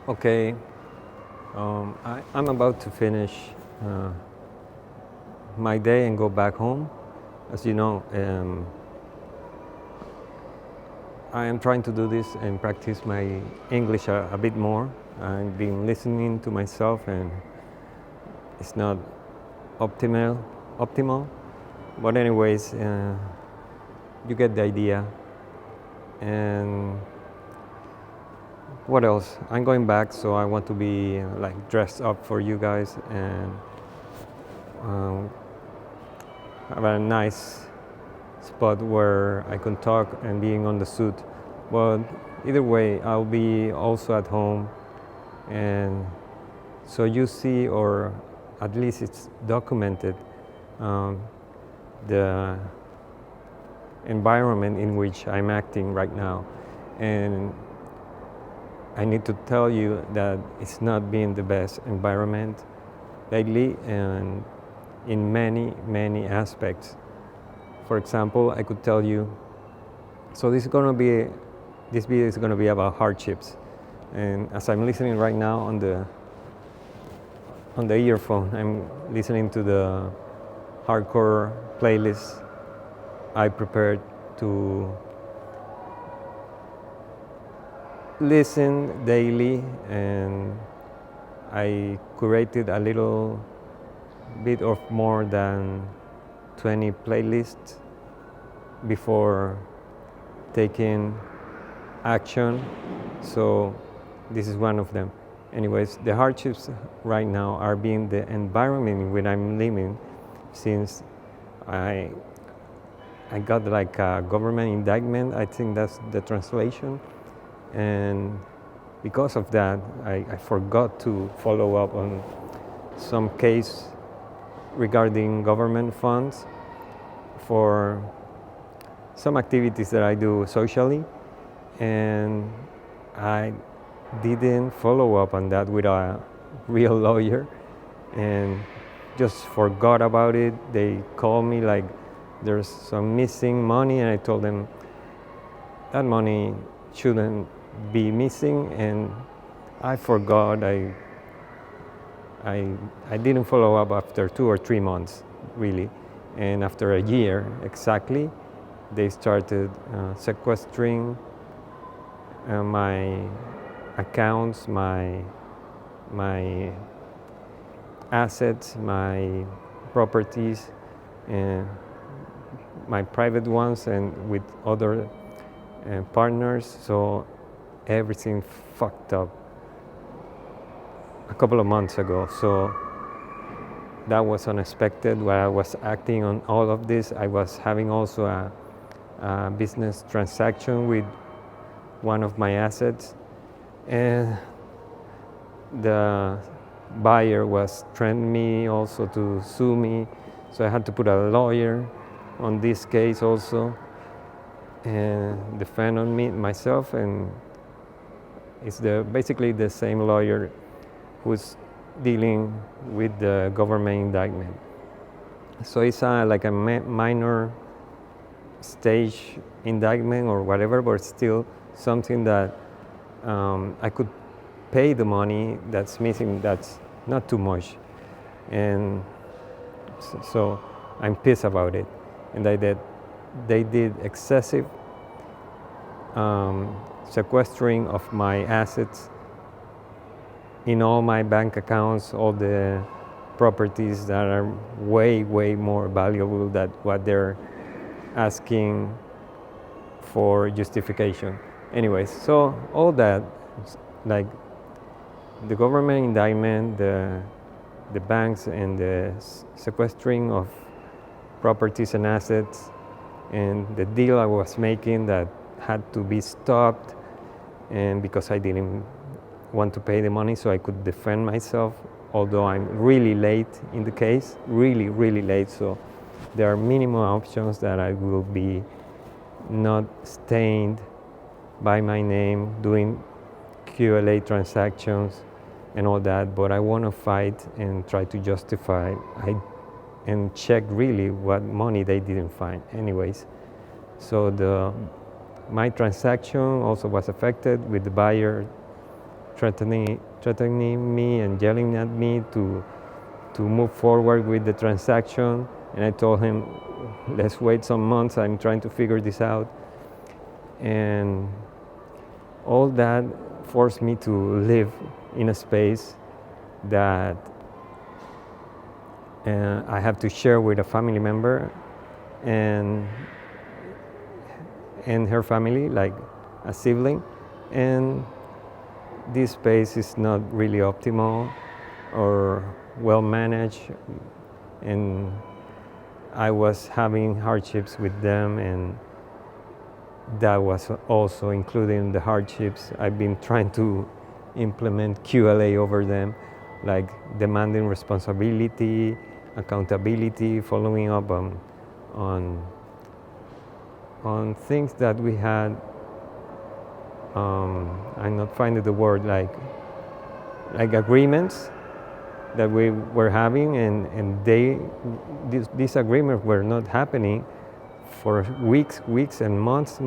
Okay, I'm about to finish my day and go back home. As you know, I am trying to do this and practice my English a bit more. I've been listening to myself and it's not optimal. But anyways, you get the idea. And what else? I'm going back, so I want to be like dressed up for you guys and have a nice spot where I can talk and being on the suit. But either way, I'll be also at home, and so you see, or at least it's documented, the environment in which I'm acting right now. And I need to tell you that it's not been the best environment lately, and in many aspects. For example, I could tell you, so this video is gonna be about hardships. And as I'm listening right now on the earphone, I'm listening to the hardcore playlist I prepared to listen daily, and I curated a little bit of more than 20 playlists before taking action. So this is one of them. Anyways, the hardships right now are being the environment in which I'm living, since I got like a government indictment, I think that's the translation. And because of that, I forgot to follow up on some case regarding government funds for some activities that I do socially, and I didn't follow up on that with a real lawyer and just forgot about it. They called me like there's some missing money, and I told them that money shouldn't be missing, and I forgot. I didn't follow up after 2 or 3 months, really. And after a year exactly, they started sequestering my accounts, my assets, my properties, and my private ones, and with other partners. So everything fucked up a couple of months ago. So that was unexpected. While I was acting on all of this, I was having also a business transaction with one of my assets, and the buyer was threatening me also to sue me. So I had to put a lawyer on this case also and defend on myself, and it's basically the same lawyer who's dealing with the government indictment. So it's like a minor stage indictment or whatever, but still something that I could pay the money that's missing. That's not too much, and so I'm pissed about it. And they did excessive sequestering of my assets in all my bank accounts, all the properties that are way more valuable than what they're asking for justification. Anyways, so all that, like the government indictment, the banks, and the sequestering of properties and assets, and the deal I was making that had to be stopped, and because I didn't want to pay the money so I could defend myself, although I'm really late in the case, really late. So there are minimum options that I will be not stained by my name doing QLA transactions and all that, but I want to fight and try to justify and check really what money they didn't find. Anyways, so my transaction also was affected with the buyer threatening me and yelling at me to move forward with the transaction. And I told him, let's wait some months, I'm trying to figure this out. And all that forced me to live in a space that I have to share with a family member and her family, like a sibling. And this space is not really optimal or well managed, and I was having hardships with them, and that was also including the hardships. I've been trying to implement QLA over them, like demanding responsibility, accountability, following up on things that we had. I'm not finding the word, like agreements that we were having, and these agreements were not happening for weeks and months,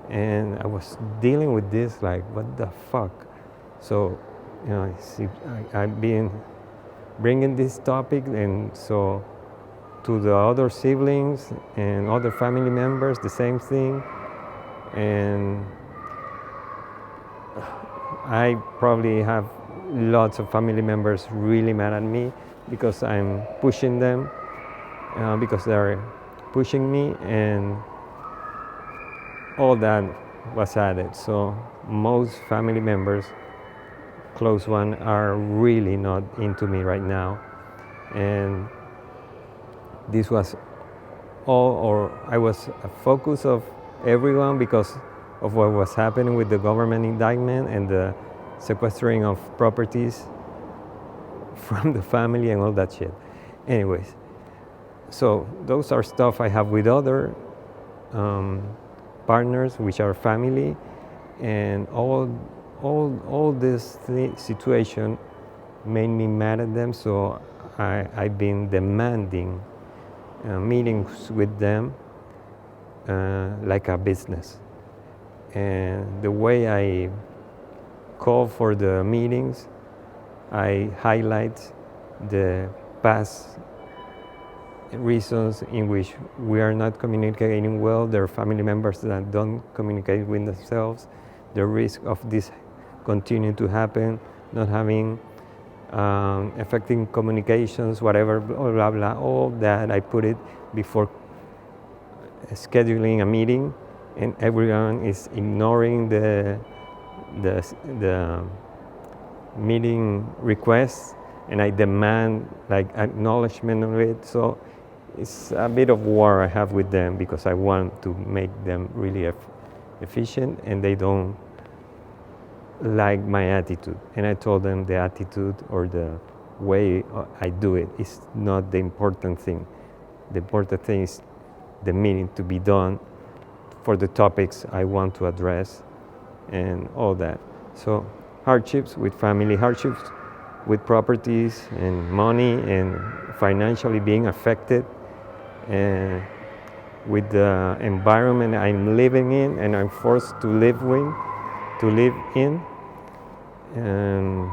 and I was dealing with this like, what the fuck? So, I've been bringing this topic, and so to the other siblings and other family members, the same thing, and I probably have lots of family members really mad at me because I'm pushing them, because they're pushing me, and all that was added. So most family members, close one, are really not into me right now. And this was all, or I was a focus of everyone because of what was happening with the government indictment and the sequestering of properties from the family and all that shit. Anyways, so those are stuff I have with other partners, which are family, and all this situation made me mad at them. So I've been demanding meetings with them like a business. And the way I call for the meetings, I highlight the past reasons in which we are not communicating well. There are family members that don't communicate with themselves, the risk of this continuing to happen, not having effective communications, whatever, blah, blah, blah. All that I put it before scheduling a meeting, and everyone is ignoring the meeting requests, and I demand like acknowledgement of it. So it's a bit of war I have with them because I want to make them really efficient, and they don't like my attitude. And I told them the attitude or the way I do it is not the important thing. The important thing is the meeting to be done for the topics I want to address and all that. So hardships with family, hardships with properties and money and financially being affected, and with the environment I'm living in and I'm forced to live in. And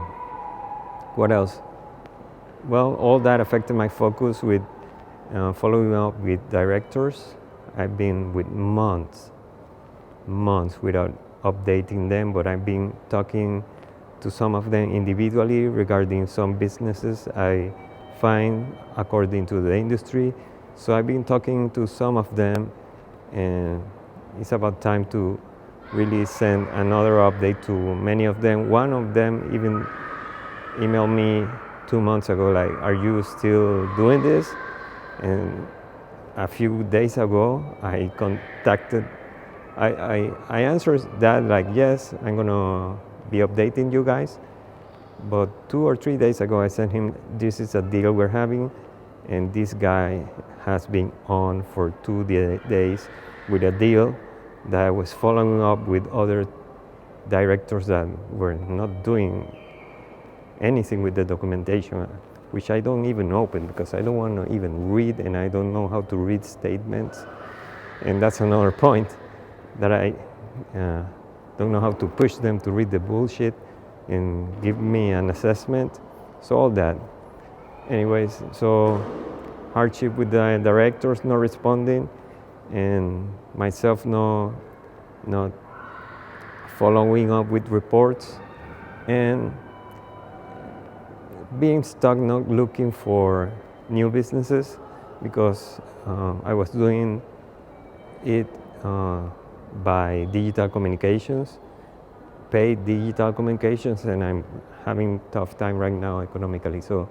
what else? Well, all that affected my focus with following up with directors. I've been with months without updating them, but I've been talking to some of them individually regarding some businesses I find according to the industry. So I've been talking to some of them, and it's about time to really send another update to many of them. One of them even emailed me 2 months ago, like, are you still doing this? And a few days ago, I answered that like, yes, I'm gonna be updating you guys. But 2 or 3 days ago, I sent him, this is a deal we're having, and this guy has been on for 2 days with a deal that I was following up with other directors that were not doing anything with the documentation, which I don't even open because I don't want to even read, and I don't know how to read statements. And that's another point, that I don't know how to push them to read the bullshit. and give me an assessment. So all that. Anyways, so hardship with the directors not responding, and myself not following up with reports, and being stuck not looking for new businesses because I was doing it by digital communications, paid digital communications, and I'm having tough time right now economically. So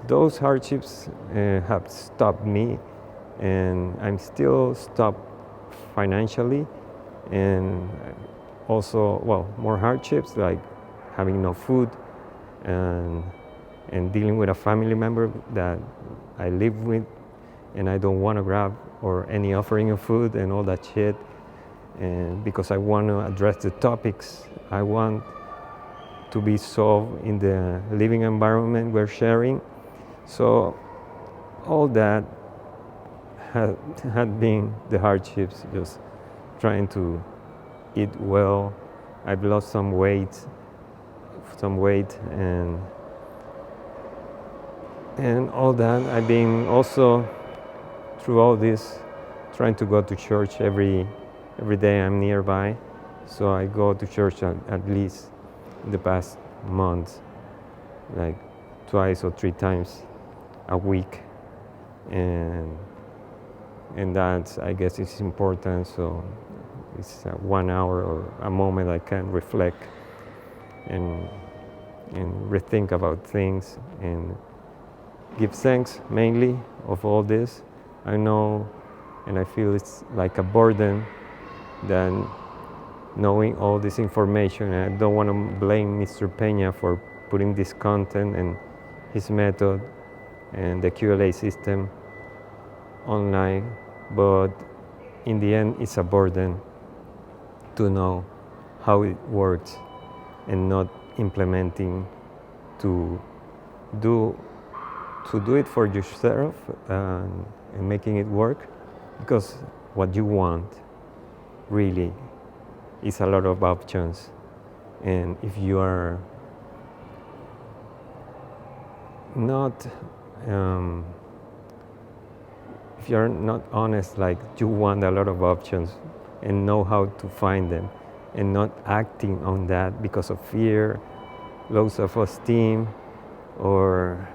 those hardships have stopped me, and I'm still stopped financially, and also, well, more hardships like having no food and dealing with a family member that I live with, and I don't want to grab or any offering of food and all that shit, and because I want to address the topics I want to be solved in the living environment we're sharing. So all that had been the hardships, just trying to eat well. I've lost some weight, and all that. I've been also through all this trying to go to church every day I'm nearby. So I go to church at least in the past month, like twice or three times a week, and that, I guess, is important. So it's 1 hour or a moment I can reflect and rethink about things and give thanks mainly of all this. I know and I feel it's like a burden than knowing all this information. And I don't want to blame Mr. Peña for putting this content and his method and the QLA system online, but in the end it's a burden to know how it works and not implementing to do it for yourself and making it work, because what you want really is a lot of options, and if you are not if you're not honest, like you want a lot of options and know how to find them and not acting on that because of fear, low self-esteem, or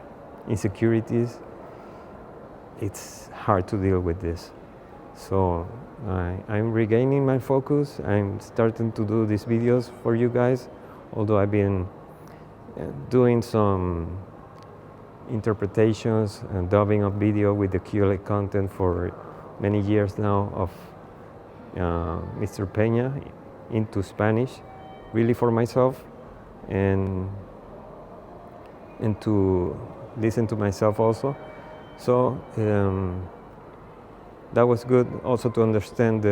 insecurities, it's hard to deal with this. So I'm regaining my focus. I'm starting to do these videos for you guys, although I've been doing some interpretations and dubbing of video with the QLA content for many years now of Mr. Peña into Spanish, really for myself, and to listen to myself also. So that was good also to understand the